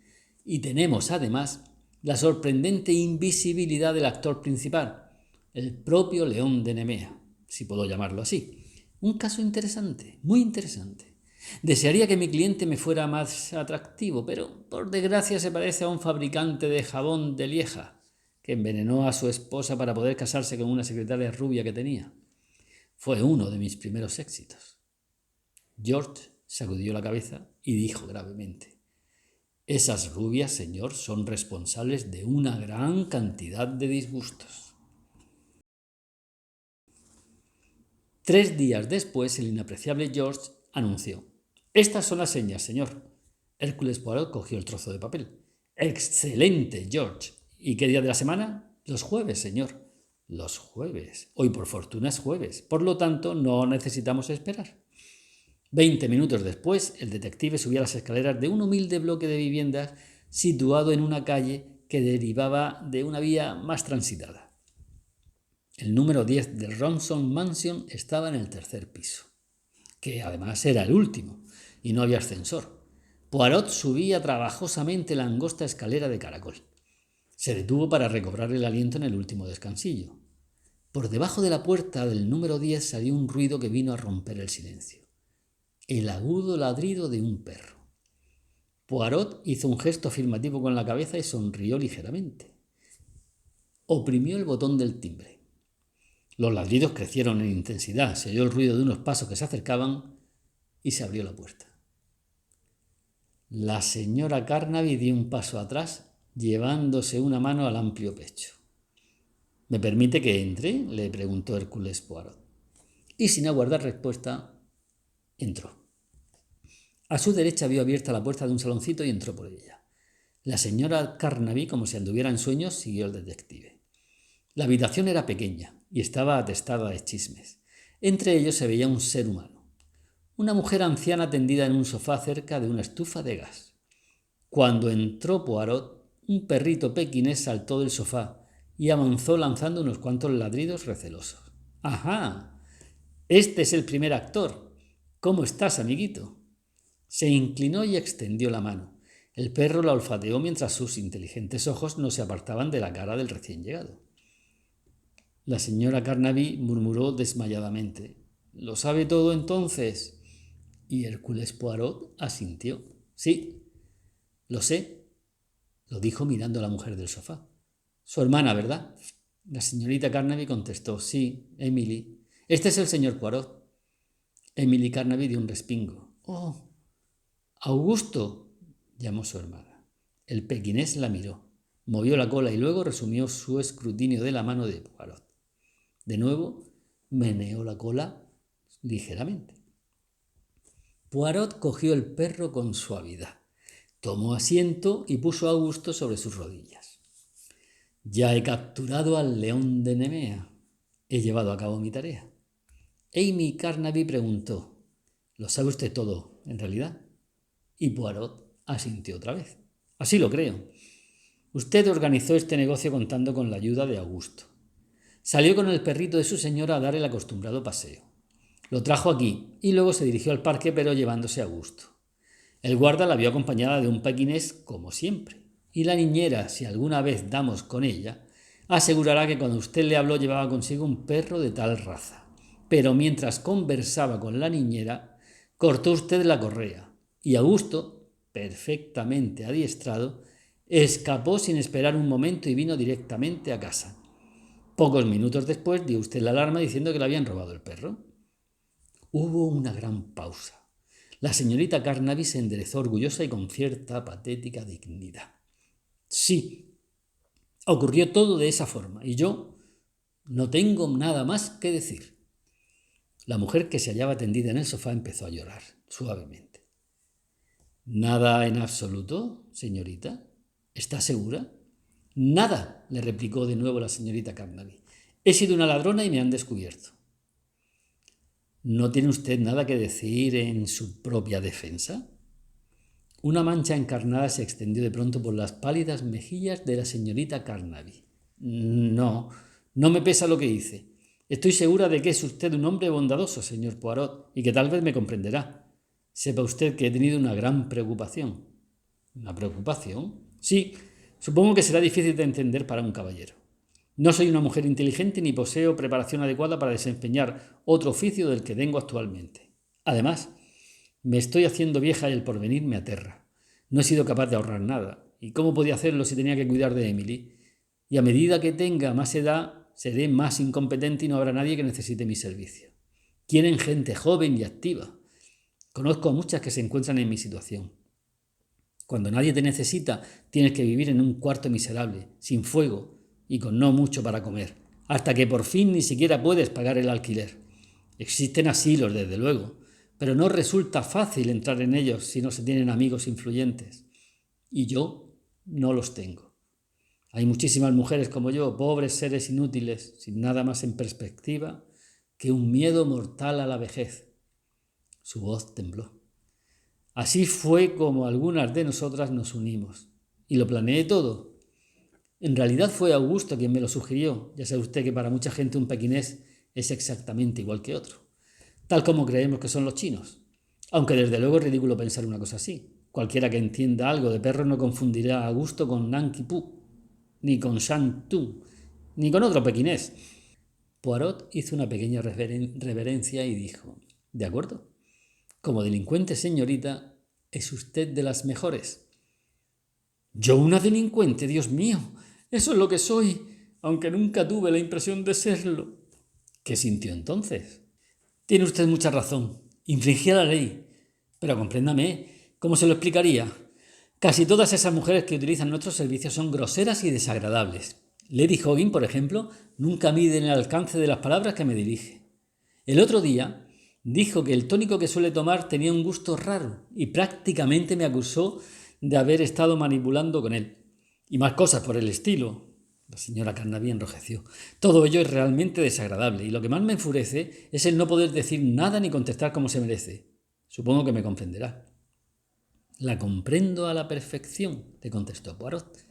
Y tenemos, además, la sorprendente invisibilidad del actor principal, el propio León de Nemea, si puedo llamarlo así. Un caso interesante, muy interesante. Desearía que mi cliente me fuera más atractivo, pero por desgracia se parece a un fabricante de jabón de Lieja, que envenenó a su esposa para poder casarse con una secretaria rubia que tenía. Fue uno de mis primeros éxitos. George sacudió la cabeza y dijo gravemente: esas rubias, señor, son responsables de una gran cantidad de disgustos. 3 días después, el inapreciable George anunció: estas son las señas, señor. Hércules Poirot cogió el trozo de papel. ¡Excelente, George! ¿Y qué día de la semana? Los jueves, señor. Los jueves. Hoy, por fortuna, es jueves. Por lo tanto, no necesitamos esperar. 20 minutos después, el detective subía las escaleras de un humilde bloque de viviendas situado en una calle que derivaba de una vía más transitada. El número 10 de Ronson Mansion estaba en el tercer piso, que además era el último, y no había ascensor. Poirot subía trabajosamente la angosta escalera de caracol. Se detuvo para recobrar el aliento en el último descansillo. Por debajo de la puerta del número 10 salió un ruido que vino a romper el silencio: el agudo ladrido de un perro. Poirot hizo un gesto afirmativo con la cabeza y sonrió ligeramente. Oprimió el botón del timbre. Los ladridos crecieron en intensidad, se oyó el ruido de unos pasos que se acercaban y se abrió la puerta. La señora Carnaby dio un paso atrás, llevándose una mano al amplio pecho. ¿Me permite que entre?, le preguntó Hércules Poirot. Y sin aguardar respuesta, entró. A su derecha vio abierta la puerta de un saloncito y entró por ella. La señora Carnaby, como si anduviera en sueños, siguió al detective. La habitación era pequeña y estaba atestada de chismes. Entre ellos se veía un ser humano. Una mujer anciana tendida en un sofá cerca de una estufa de gas. Cuando entró Poirot, un perrito pequinés saltó del sofá y avanzó lanzando unos cuantos ladridos recelosos. ¡Ajá! Este es el primer actor. ¿Cómo estás, amiguito? Se inclinó y extendió la mano. El perro la olfateó mientras sus inteligentes ojos no se apartaban de la cara del recién llegado. La señora Carnaby murmuró desmayadamente: ¿Lo sabe todo entonces? Y Hércules Poirot asintió. Sí, lo sé, lo dijo mirando a la mujer del sofá. Su hermana, ¿verdad? La señorita Carnaby contestó: sí, Emily. Este es el señor Poirot. Emily Carnaby dio un respingo. ¡Oh! Augusto, llamó su hermana. El pequinés la miró, movió la cola y luego resumió su escrutinio de la mano de Poirot. De nuevo, meneó la cola ligeramente. Poirot cogió el perro con suavidad, tomó asiento y puso a Augusto sobre sus rodillas. Ya he capturado al león de Nemea. He llevado a cabo mi tarea. Amy Carnaby preguntó: ¿Lo sabe usted todo, en realidad? Y Poirot asintió otra vez. Así lo creo. Usted organizó este negocio contando con la ayuda de Augusto. Salió con el perrito de su señora a dar el acostumbrado paseo. Lo trajo aquí y luego se dirigió al parque, pero llevándose a Augusto. El guarda la vio acompañada de un pequinés, como siempre, y la niñera, si alguna vez damos con ella, asegurará que cuando usted le habló llevaba consigo un perro de tal raza. Pero mientras conversaba con la niñera, cortó usted la correa, y Augusto, perfectamente adiestrado, escapó sin esperar un momento y vino directamente a casa. Pocos minutos después dio usted la alarma diciendo que le habían robado el perro. Hubo una gran pausa. La señorita Carnaby se enderezó orgullosa y con cierta patética dignidad. Sí, ocurrió todo de esa forma, y yo no tengo nada más que decir. La mujer que se hallaba tendida en el sofá empezó a llorar suavemente. ¿Nada en absoluto, señorita? ¿Está segura? Nada, le replicó de nuevo la señorita Carnaby. He sido una ladrona y me han descubierto. ¿No tiene usted nada que decir en su propia defensa? Una mancha encarnada se extendió de pronto por las pálidas mejillas de la señorita Carnaby. No, no me pesa lo que hice. Estoy segura de que es usted un hombre bondadoso, señor Poirot, y que tal vez me comprenderá. Sepa usted que he tenido una gran preocupación. ¿Una preocupación? Sí, supongo que será difícil de entender para un caballero. No soy una mujer inteligente ni poseo preparación adecuada para desempeñar otro oficio del que tengo actualmente. Además, me estoy haciendo vieja y el porvenir me aterra. No he sido capaz de ahorrar nada. ¿Y cómo podía hacerlo si tenía que cuidar de Emily? Y a medida que tenga más edad, seré más incompetente y no habrá nadie que necesite mi servicio. Quieren gente joven y activa. Conozco a muchas que se encuentran en mi situación. Cuando nadie te necesita, tienes que vivir en un cuarto miserable, sin fuego y con no mucho para comer, hasta que por fin ni siquiera puedes pagar el alquiler. Existen asilos, desde luego, pero no resulta fácil entrar en ellos si no se tienen amigos influyentes. Y yo no los tengo. Hay muchísimas mujeres como yo, pobres seres inútiles, sin nada más en perspectiva que un miedo mortal a la vejez. Su voz tembló. Así fue como algunas de nosotras nos unimos. Y lo planeé todo. En realidad fue Augusto quien me lo sugirió. Ya sabe usted que para mucha gente un pequinés es exactamente igual que otro, tal como creemos que son los chinos. Aunque desde luego es ridículo pensar una cosa así. Cualquiera que entienda algo de perros no confundirá a Augusto con Nanki Poo, ni con Shan Tung, ni con otro pequinés. Poirot hizo una pequeña reverencia y dijo: «De acuerdo. Como delincuente, señorita, es usted de las mejores». «¿Yo una delincuente? Dios mío, eso es lo que soy, aunque nunca tuve la impresión de serlo». ¿Qué sintió entonces? Tiene usted mucha razón. Infringía la ley. Pero compréndame, ¿cómo se lo explicaría? Casi todas esas mujeres que utilizan nuestros servicios son groseras y desagradables. Lady Hoggin, por ejemplo, nunca mide el alcance de las palabras que me dirige. El otro día dijo que el tónico que suele tomar tenía un gusto raro y prácticamente me acusó de haber estado manipulando con él. Y más cosas por el estilo. La señora Carnaby enrojeció. Todo ello es realmente desagradable y lo que más me enfurece es el no poder decir nada ni contestar como se merece. Supongo que me comprenderá. La comprendo a la perfección, le contestó Poirot.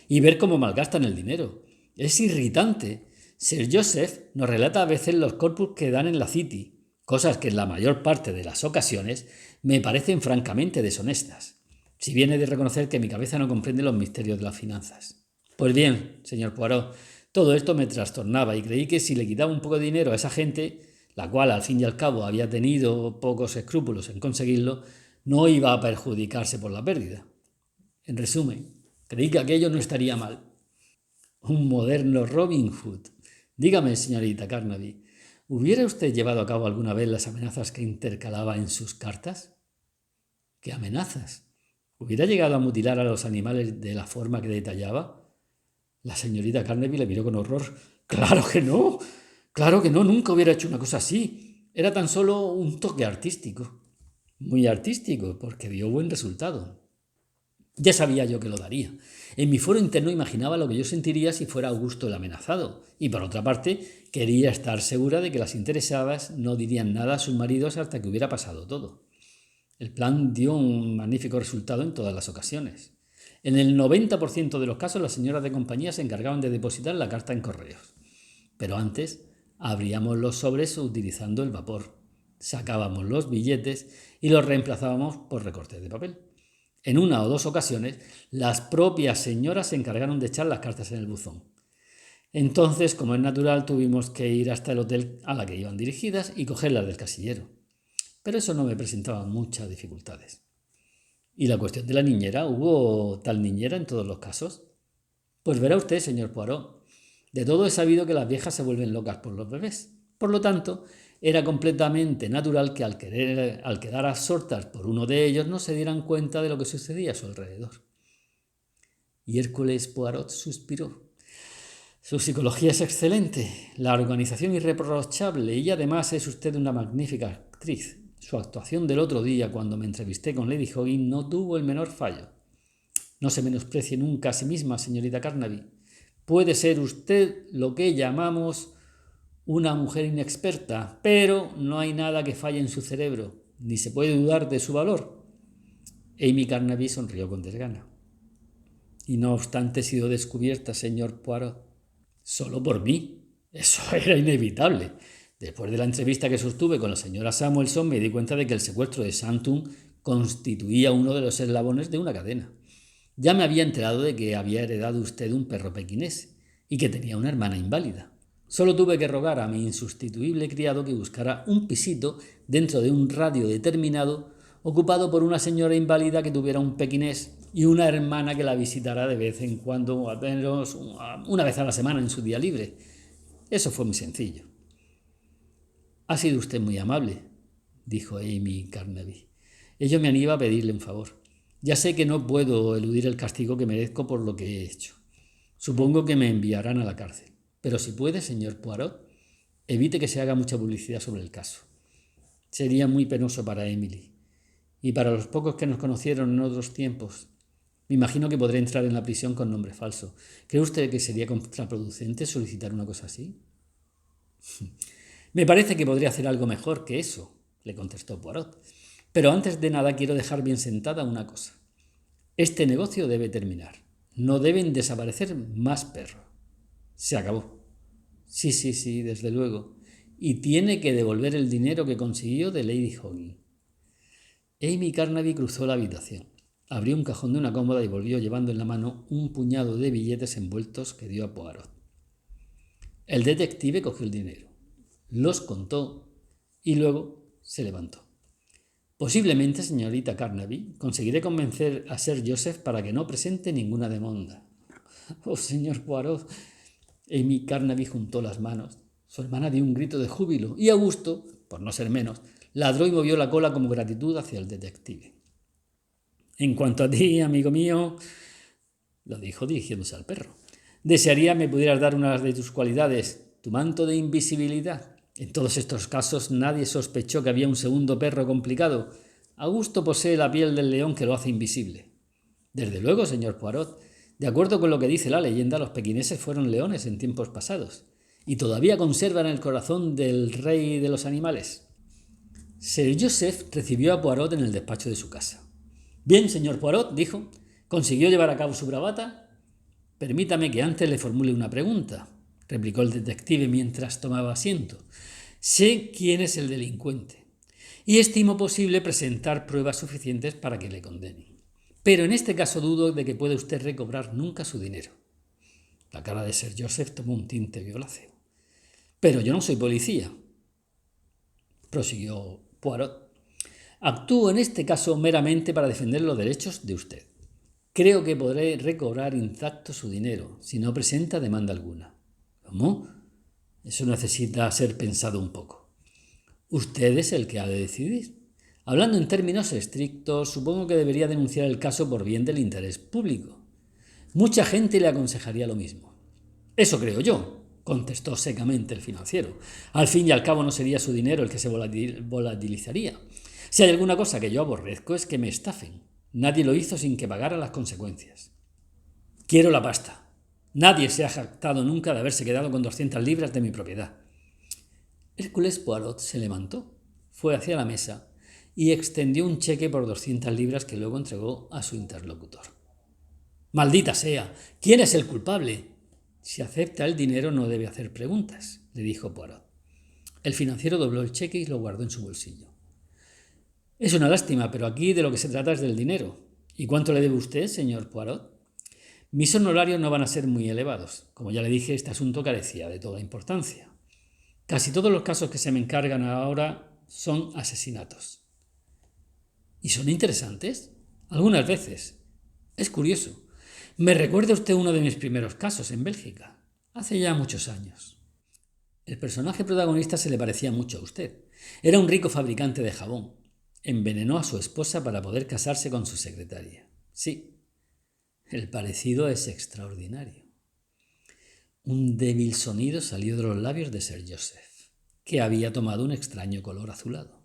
Y ver cómo malgastan el dinero. Es irritante. Sir Joseph nos relata a veces los corpus que dan en la City, cosas que en la mayor parte de las ocasiones me parecen francamente deshonestas, si bien he de reconocer que mi cabeza no comprende los misterios de las finanzas. Pues bien, señor Poirot, todo esto me trastornaba y creí que si le quitaba un poco de dinero a esa gente, la cual al fin y al cabo había tenido pocos escrúpulos en conseguirlo, no iba a perjudicarse por la pérdida. En resumen, creí que aquello no estaría mal. Un moderno Robin Hood. Dígame, señorita Carnaby, ¿hubiera usted llevado a cabo alguna vez las amenazas que intercalaba en sus cartas? ¿Qué amenazas? ¿Hubiera llegado a mutilar a los animales de la forma que detallaba? La señorita Carnaby le miró con horror. ¡Claro que no! Claro que no, nunca hubiera hecho una cosa así. Era tan solo un toque artístico. Muy artístico, porque dio buen resultado. Ya sabía yo que lo daría. En mi foro interno imaginaba lo que yo sentiría si fuera Augusto el amenazado. Y por otra parte, quería estar segura de que las interesadas no dirían nada a sus maridos hasta que hubiera pasado todo. El plan dio un magnífico resultado en todas las ocasiones. En el 90% de los casos las señoras de compañía se encargaban de depositar la carta en correos. Pero antes abríamos los sobres utilizando el vapor, sacábamos los billetes y los reemplazábamos por recortes de papel. En una o dos ocasiones, las propias señoras se encargaron de echar las cartas en el buzón. Entonces, como es natural, tuvimos que ir hasta el hotel a la que iban dirigidas y cogerlas del casillero. Pero eso no me presentaba muchas dificultades. ¿Y la cuestión de la niñera? ¿Hubo tal niñera en todos los casos? Pues verá usted, señor Poirot. De todo he sabido que las viejas se vuelven locas por los bebés. Por lo tanto, era completamente natural que al quedar absortas por uno de ellos no se dieran cuenta de lo que sucedía a su alrededor. Y Hércules Poirot suspiró. Su psicología es excelente, la organización irreprochable y además es usted una magnífica actriz. Su actuación del otro día cuando me entrevisté con Lady Hoggin no tuvo el menor fallo. No se menosprecie nunca a sí misma, señorita Carnaby. Puede ser usted lo que llamamos una mujer inexperta, pero no hay nada que falle en su cerebro, ni se puede dudar de su valor. Amy Carnaby sonrió con desgana. Y no obstante he sido descubierta, señor Poirot. Solo por mí. Eso era inevitable. Después de la entrevista que sostuve con la señora Samuelson me di cuenta de que el secuestro de Santum constituía uno de los eslabones de una cadena. Ya me había enterado de que había heredado usted un perro pequinés y que tenía una hermana inválida. Solo tuve que rogar a mi insustituible criado que buscara un pisito dentro de un radio determinado ocupado por una señora inválida que tuviera un pequinés y una hermana que la visitara de vez en cuando, al menos una vez a la semana en su día libre. Eso fue muy sencillo. Ha sido usted muy amable, dijo Amy Carnaby. Ello me anima a pedirle un favor. Ya sé que no puedo eludir el castigo que merezco por lo que he hecho. Supongo que me enviarán a la cárcel. Pero si puede, señor Poirot, evite que se haga mucha publicidad sobre el caso. Sería muy penoso para Emily. Y para los pocos que nos conocieron en otros tiempos. Me imagino que podré entrar en la prisión con nombre falso. ¿Cree usted que sería contraproducente solicitar una cosa así? Me parece que podría hacer algo mejor que eso, le contestó Poirot. Pero antes de nada quiero dejar bien sentada una cosa. Este negocio debe terminar. No deben desaparecer más perros. Se acabó. Sí, desde luego. Y tiene que devolver el dinero que consiguió de Lady Hoggin. Amy Carnaby cruzó la habitación, abrió un cajón de una cómoda y volvió llevando en la mano un puñado de billetes envueltos que dio a Poirot. El detective cogió el dinero, los contó y luego se levantó. Posiblemente, señorita Carnaby, conseguiré convencer a Sir Joseph para que no presente ninguna demanda. Oh, señor Poirot. Amy Carnaby juntó las manos. Su hermana dio un grito de júbilo y Augusto, por no ser menos, ladró y movió la cola como gratitud hacia el detective. En cuanto a ti, amigo mío, lo dijo dirigiéndose al perro, desearía me pudieras dar una de tus cualidades, tu manto de invisibilidad. En todos estos casos nadie sospechó que había un segundo perro complicado. Augusto posee la piel del león que lo hace invisible. Desde luego, señor Poirot, de acuerdo con lo que dice la leyenda, los pequineses fueron leones en tiempos pasados y todavía conservan el corazón del rey de los animales. Sir Joseph recibió a Poirot en el despacho de su casa. Bien, señor Poirot, dijo, ¿consiguió llevar a cabo su bravata? Permítame que antes le formule una pregunta, replicó el detective mientras tomaba asiento. Sé quién es el delincuente y estimo posible presentar pruebas suficientes para que le condenen. Pero en este caso dudo de que pueda usted recobrar nunca su dinero. La cara de Sir Joseph tomó un tinte violáceo. Pero yo no soy policía, prosiguió Poirot. Actúo en este caso meramente para defender los derechos de usted. Creo que podré recobrar intacto su dinero si no presenta demanda alguna. ¿Cómo? Eso necesita ser pensado un poco. Usted es el que ha de decidir. Hablando en términos estrictos, supongo que debería denunciar el caso por bien del interés público. Mucha gente le aconsejaría lo mismo. Eso creo yo, contestó secamente el financiero. Al fin y al cabo no sería su dinero el que se volatilizaría. Si hay alguna cosa que yo aborrezco es que me estafen. Nadie lo hizo sin que pagara las consecuencias. Quiero la pasta. Nadie se ha jactado nunca de haberse quedado con 200 libras de mi propiedad. Hércules Poirot se levantó, fue hacia la mesa y extendió un cheque por 200 libras que luego entregó a su interlocutor. «Maldita sea, ¿quién es el culpable?» «Si acepta el dinero no debe hacer preguntas», le dijo Poirot. El financiero dobló el cheque y lo guardó en su bolsillo. «Es una lástima, pero aquí de lo que se trata es del dinero. ¿Y cuánto le debe usted, señor Poirot?» «Mis honorarios no van a ser muy elevados. Como ya le dije, este asunto carecía de toda importancia. Casi todos los casos que se me encargan ahora son asesinatos». «¿Y son interesantes?» «Algunas veces. Es curioso. Me recuerda usted uno de mis primeros casos en Bélgica, hace ya muchos años». El personaje protagonista se le parecía mucho a usted. Era un rico fabricante de jabón. Envenenó a su esposa para poder casarse con su secretaria. Sí, el parecido es extraordinario. Un débil sonido salió de los labios de Sir Joseph, que había tomado un extraño color azulado.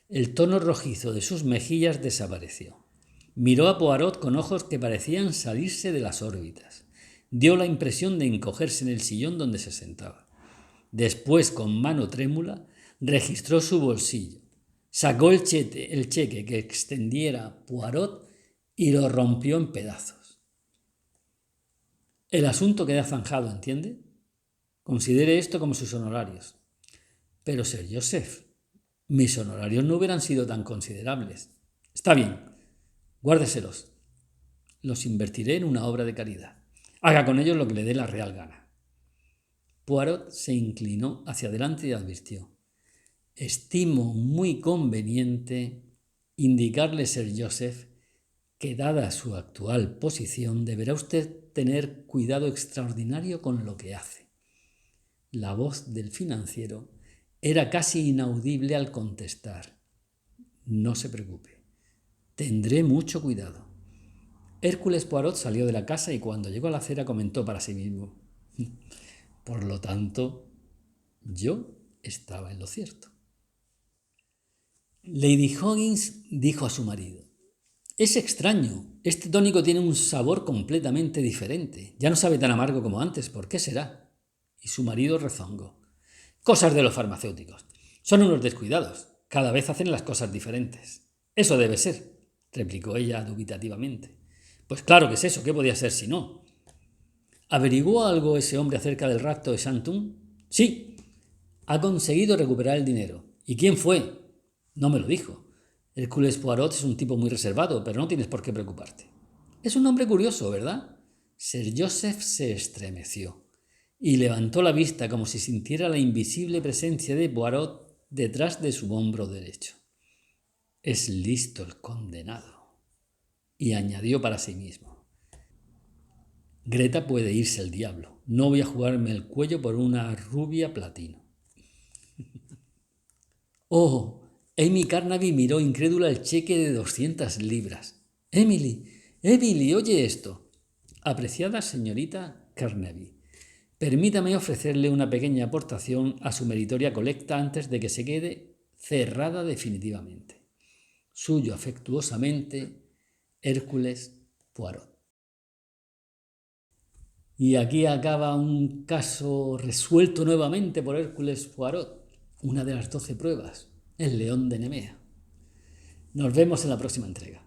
El tono rojizo de sus mejillas desapareció. Miró a Poirot con ojos que parecían salirse de las órbitas. Dio la impresión de encogerse en el sillón donde se sentaba. Después, con mano trémula, registró su bolsillo. Sacó el cheque que extendiera Poirot y lo rompió en pedazos. «El asunto queda zanjado, ¿entiende? Considere esto como sus honorarios». «Pero, Sir Joseph, mis honorarios no hubieran sido tan considerables». «Está bien, guárdeselos. Los invertiré en una obra de caridad. Haga con ellos lo que le dé la real gana». Poirot se inclinó hacia adelante y advirtió: «Estimo muy conveniente indicarle, Sir Joseph, que dada su actual posición deberá usted tener cuidado extraordinario con lo que hace». La voz del financiero era casi inaudible al contestar: «No se preocupe, tendré mucho cuidado». Hércules Poirot salió de la casa y cuando llegó a la acera comentó para sí mismo: «Por lo tanto, yo estaba en lo cierto». Lady Hoggins dijo a su marido: «Es extraño, este tónico tiene un sabor completamente diferente. Ya no sabe tan amargo como antes, ¿por qué será?». Y su marido rezongó: «Cosas de los farmacéuticos. Son unos descuidados. Cada vez hacen las cosas diferentes». «Eso debe ser», replicó ella dubitativamente. «Pues claro que es eso, ¿qué podía ser si no?». «¿Averiguó algo ese hombre acerca del rapto de Santum?». «Sí, ha conseguido recuperar el dinero». «¿Y quién fue?». «No me lo dijo. Hércules Poirot es un tipo muy reservado, pero no tienes por qué preocuparte». «Es un hombre curioso, ¿verdad?». Sir Joseph se estremeció y levantó la vista como si sintiera la invisible presencia de Poirot detrás de su hombro derecho. «Es listo el condenado». Y añadió para sí mismo: «Greta puede irse al diablo. No voy a jugarme el cuello por una rubia platino». «Oh». Amy Carnaby miró incrédula el cheque de 200 libras. «Emily, oye esto». «Apreciada señorita Carnaby, permítame ofrecerle una pequeña aportación a su meritoria colecta antes de que se quede cerrada definitivamente. Suyo afectuosamente, Hércules Poirot». Y aquí acaba un caso resuelto nuevamente por Hércules Poirot, una de las 12 pruebas, el león de Nemea. Nos vemos en la próxima entrega.